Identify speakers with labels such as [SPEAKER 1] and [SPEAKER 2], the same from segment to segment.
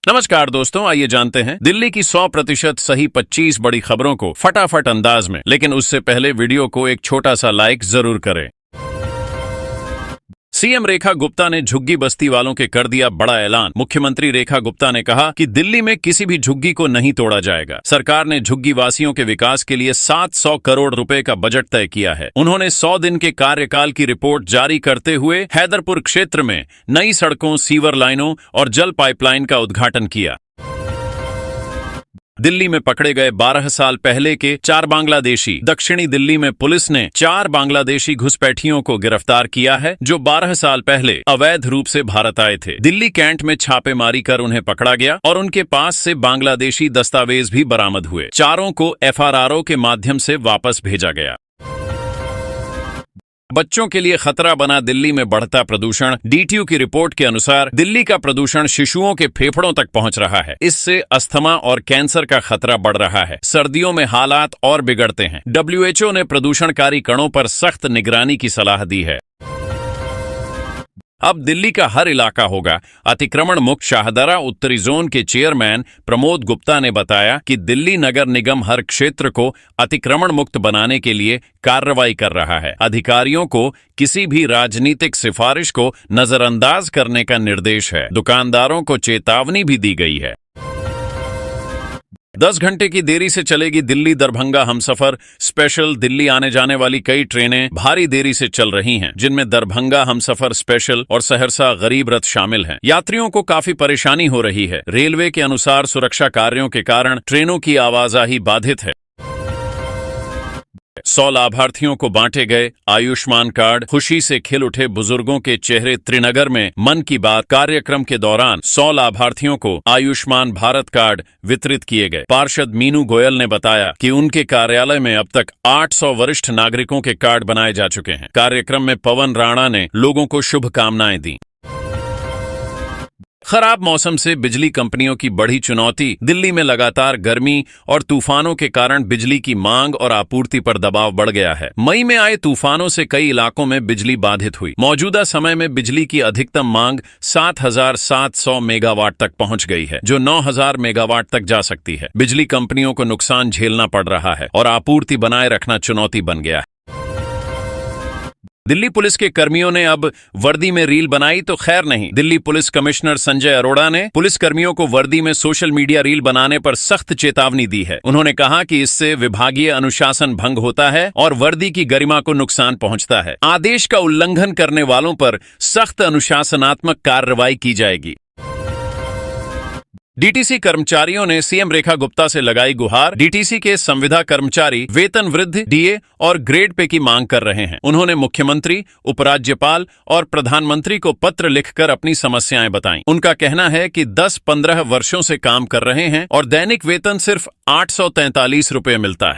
[SPEAKER 1] नमस्कार दोस्तों, आइए जानते हैं दिल्ली की 100% सही 25 बड़ी खबरों को फटाफट अंदाज में। लेकिन उससे पहले वीडियो को एक छोटा सा लाइक जरूर करें। सीएम रेखा गुप्ता ने झुग्गी बस्ती वालों के कर दिया बड़ा ऐलान। मुख्यमंत्री रेखा गुप्ता ने कहा कि दिल्ली में किसी भी झुग्गी को नहीं तोड़ा जाएगा। सरकार ने झुग्गी वासियों के विकास के लिए 700 करोड़ रुपए का बजट तय किया है। उन्होंने 100 दिन के कार्यकाल की रिपोर्ट जारी करते हुए हैदरपुर क्षेत्र में नई सड़कों, सीवर लाइनों और जल पाइपलाइन का उद्घाटन किया। दिल्ली में पकड़े गए 12 साल पहले के 4 बांग्लादेशी। दक्षिणी दिल्ली में पुलिस ने 4 बांग्लादेशी घुसपैठियों को गिरफ्तार किया है जो 12 साल पहले अवैध रूप से भारत आए थे। दिल्ली कैंट में छापेमारी कर उन्हें पकड़ा गया और उनके पास से बांग्लादेशी दस्तावेज भी बरामद हुए। चारों को एफआरआरओ के माध्यम से वापस भेजा गया। बच्चों के लिए खतरा बना दिल्ली में बढ़ता प्रदूषण। डीटीयू की रिपोर्ट के अनुसार दिल्ली का प्रदूषण शिशुओं के फेफड़ों तक पहुंच रहा है। इससे अस्थमा और कैंसर का खतरा बढ़ रहा है। सर्दियों में हालात और बिगड़ते हैं। डब्ल्यूएचओ ने प्रदूषणकारी कणों पर सख्त निगरानी की सलाह दी है। अब दिल्ली का हर इलाका होगा अतिक्रमण मुक्त। शाहदरा उत्तरी जोन के चेयरमैन प्रमोद गुप्ता ने बताया कि दिल्ली नगर निगम हर क्षेत्र को अतिक्रमण मुक्त बनाने के लिए कार्रवाई कर रहा है। अधिकारियों को किसी भी राजनीतिक सिफारिश को नजरअंदाज करने का निर्देश है। दुकानदारों को चेतावनी भी दी गई है। 10 घंटे की देरी से चलेगी दिल्ली दरभंगा हमसफर स्पेशल। दिल्ली आने जाने वाली कई ट्रेनें भारी देरी से चल रही हैं, जिनमें दरभंगा हमसफर स्पेशल और सहरसा गरीब रथ शामिल हैं। यात्रियों को काफी परेशानी हो रही है। रेलवे के अनुसार सुरक्षा कार्यों के कारण ट्रेनों की आवाजाही बाधित है। 100 लाभार्थियों को बांटे गए आयुष्मान कार्ड। खुशी से खिल उठे बुजुर्गों के चेहरे। त्रिनगर में मन की बात कार्यक्रम के दौरान 100 लाभार्थियों को आयुष्मान भारत कार्ड वितरित किए गए। पार्षद मीनू गोयल ने बताया कि उनके कार्यालय में अब तक 800 वरिष्ठ नागरिकों के कार्ड बनाए जा चुके हैं। कार्यक्रम में पवन राणा ने लोगों को शुभकामनाएं दी। खराब मौसम से बिजली कंपनियों की बड़ी चुनौती। दिल्ली में लगातार गर्मी और तूफानों के कारण बिजली की मांग और आपूर्ति पर दबाव बढ़ गया है। मई में आए तूफानों से कई इलाकों में बिजली बाधित हुई। मौजूदा समय में बिजली की अधिकतम मांग 7,700 मेगावाट तक पहुंच गई है, जो 9,000 मेगावाट तक जा सकती है। बिजली कंपनियों को नुकसान झेलना पड़ रहा है और आपूर्ति बनाए रखना चुनौती बन गया है। दिल्ली पुलिस के कर्मियों ने अब वर्दी में रील बनाई तो खैर नहीं। दिल्ली पुलिस कमिश्नर संजय अरोड़ा ने पुलिस कर्मियों को वर्दी में सोशल मीडिया रील बनाने पर सख्त चेतावनी दी है। उन्होंने कहा कि इससे विभागीय अनुशासन भंग होता है और वर्दी की गरिमा को नुकसान पहुंचता है। आदेश का उल्लंघन करने वालों पर सख्त अनुशासनात्मक कार्रवाई की जाएगी। डीटीसी कर्मचारियों ने सीएम रेखा गुप्ता से लगाई गुहार। डीटीसी के संविदा कर्मचारी वेतन वृद्धि, डीए और ग्रेड पे की मांग कर रहे हैं। उन्होंने मुख्यमंत्री, उपराज्यपाल और प्रधानमंत्री को पत्र लिखकर अपनी समस्याएं बताईं। उनका कहना है कि 10-15 वर्षों से काम कर रहे हैं और दैनिक वेतन सिर्फ 843 रुपये मिलता है।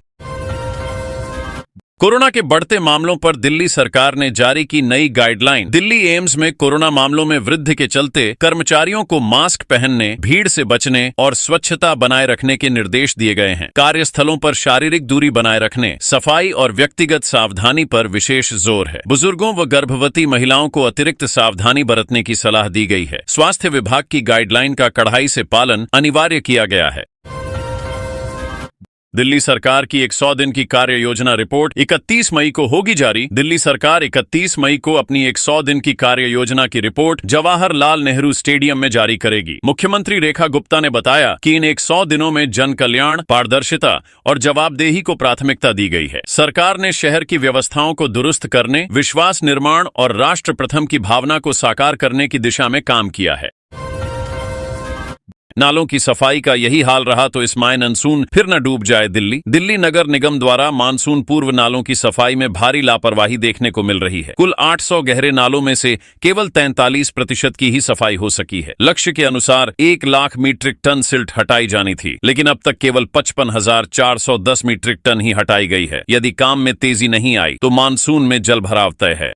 [SPEAKER 1] कोरोना के बढ़ते मामलों पर दिल्ली सरकार ने जारी की नई गाइडलाइन। दिल्ली एम्स में कोरोना मामलों में वृद्धि के चलते कर्मचारियों को मास्क पहनने, भीड़ से बचने और स्वच्छता बनाए रखने के निर्देश दिए गए हैं। कार्यस्थलों पर शारीरिक दूरी बनाए रखने, सफाई और व्यक्तिगत सावधानी पर विशेष जोर है। बुजुर्गों व गर्भवती महिलाओं को अतिरिक्त सावधानी बरतने की सलाह दी गई है। स्वास्थ्य विभाग की गाइडलाइन का कड़ाई से पालन अनिवार्य किया गया है। दिल्ली सरकार की 100 दिन की कार्य योजना रिपोर्ट 31 मई को होगी जारी। दिल्ली सरकार 31 मई को अपनी 100 दिन की कार्य योजना की रिपोर्ट जवाहरलाल नेहरू स्टेडियम में जारी करेगी। मुख्यमंत्री रेखा गुप्ता ने बताया कि इन 100 दिनों में जन कल्याण, पारदर्शिता और जवाबदेही को प्राथमिकता दी गई है। सरकार ने शहर की व्यवस्थाओं को दुरुस्त करने, विश्वास निर्माण और राष्ट्र प्रथम की भावना को साकार करने की दिशा में काम किया है। नालों की सफाई का यही हाल रहा तो इस मानसून फिर न डूब जाए दिल्ली। दिल्ली नगर निगम द्वारा मानसून पूर्व नालों की सफाई में भारी लापरवाही देखने को मिल रही है। कुल 800 गहरे नालों में से केवल 43% की ही सफाई हो सकी है। लक्ष्य के अनुसार 1 लाख मीट्रिक टन सिल्ट हटाई जानी थी, लेकिन अब तक केवल 55,410 मीट्रिक टन ही हटाई गई है। यदि काम में तेजी नहीं आई तो मानसून में जलभराव तय है।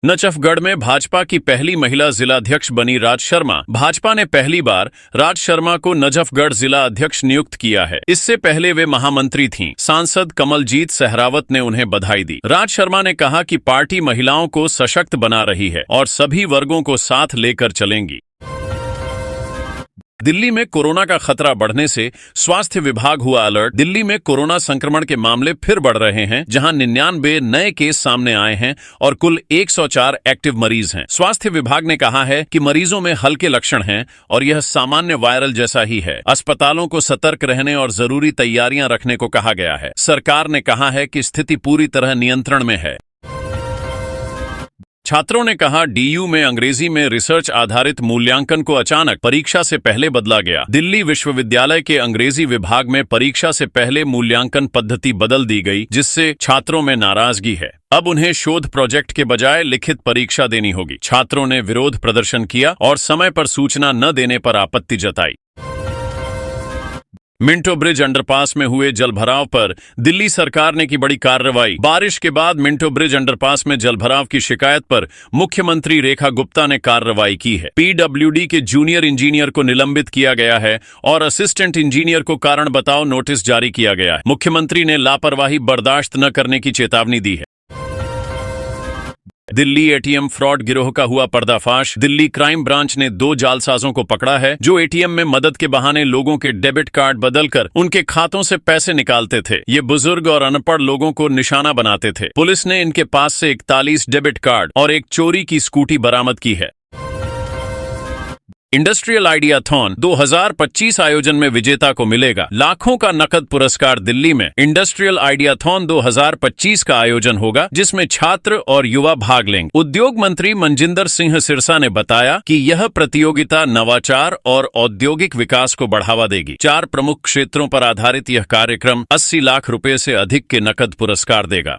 [SPEAKER 1] नजफगढ़ में भाजपा की पहली महिला जिलाध्यक्ष बनी राज शर्मा। भाजपा ने पहली बार राज शर्मा को नजफगढ़ जिला अध्यक्ष नियुक्त किया है। इससे पहले वे महामंत्री थीं। सांसद कमलजीत सहरावत ने उन्हें बधाई दी। राज शर्मा ने कहा कि पार्टी महिलाओं को सशक्त बना रही है और सभी वर्गों को साथ लेकर चलेंगी। दिल्ली में कोरोना का खतरा बढ़ने से स्वास्थ्य विभाग हुआ अलर्ट। दिल्ली में कोरोना संक्रमण के मामले फिर बढ़ रहे हैं, जहां 99 नए केस सामने आए हैं और कुल 104 एक्टिव मरीज हैं। स्वास्थ्य विभाग ने कहा है कि मरीजों में हल्के लक्षण हैं और यह सामान्य वायरल जैसा ही है। अस्पतालों को सतर्क रहने और जरूरी तैयारियां रखने को कहा गया है। सरकार ने कहा है कि स्थिति पूरी तरह नियंत्रण में है। छात्रों ने कहा, डीयू में अंग्रेजी में रिसर्च आधारित मूल्यांकन को अचानक परीक्षा से पहले बदला गया। दिल्ली विश्वविद्यालय के अंग्रेजी विभाग में परीक्षा से पहले मूल्यांकन पद्धति बदल दी गई, जिससे छात्रों में नाराजगी है। अब उन्हें शोध प्रोजेक्ट के बजाय लिखित परीक्षा देनी होगी। छात्रों ने विरोध प्रदर्शन किया और समय पर सूचना न देने पर आपत्ति जताई। मिंटो ब्रिज अंडरपास में हुए जलभराव पर दिल्ली सरकार ने की बड़ी कार्रवाई। बारिश के बाद मिंटो ब्रिज अंडरपास में जलभराव की शिकायत पर मुख्यमंत्री रेखा गुप्ता ने कार्रवाई की है। पीडब्ल्यूडी के जूनियर इंजीनियर को निलंबित किया गया है और असिस्टेंट इंजीनियर को कारण बताओ नोटिस जारी किया गया है। मुख्यमंत्री ने लापरवाही बर्दाश्त न करने की चेतावनी दी है। दिल्ली एटीएम फ्रॉड गिरोह का हुआ पर्दाफाश। दिल्ली क्राइम ब्रांच ने 2 जालसाजों को पकड़ा है, जो एटीएम में मदद के बहाने लोगों के डेबिट कार्ड बदलकर उनके खातों से पैसे निकालते थे। ये बुजुर्ग और अनपढ़ लोगों को निशाना बनाते थे। पुलिस ने इनके पास से 41 डेबिट कार्ड और एक चोरी की स्कूटी बरामद की है। इंडस्ट्रियल आइडियाथॉन 2025 आयोजन में विजेता को मिलेगा लाखों का नकद पुरस्कार। दिल्ली में इंडस्ट्रियल आइडियाथॉन 2025 का आयोजन होगा, जिसमें छात्र और युवा भाग लेंगे। उद्योग मंत्री मनजिंदर सिंह सिरसा ने बताया कि यह प्रतियोगिता नवाचार और औद्योगिक विकास को बढ़ावा देगी। 4 प्रमुख क्षेत्रों पर आधारित यह कार्यक्रम 80 लाख रुपए से अधिक के नकद पुरस्कार देगा।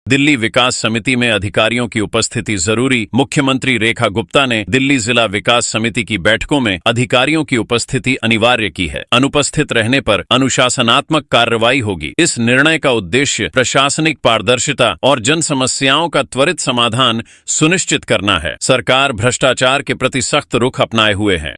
[SPEAKER 1] दिल्ली विकास समिति में अधिकारियों की उपस्थिति जरूरी। मुख्यमंत्री रेखा गुप्ता ने दिल्ली जिला विकास समिति की बैठकों में अधिकारियों की उपस्थिति अनिवार्य की है। अनुपस्थित रहने पर अनुशासनात्मक कार्रवाई होगी। इस निर्णय का उद्देश्य प्रशासनिक पारदर्शिता और जन समस्याओं का त्वरित समाधान सुनिश्चित करना है। सरकार भ्रष्टाचार के प्रति सख्त रुख अपनाए हुए है।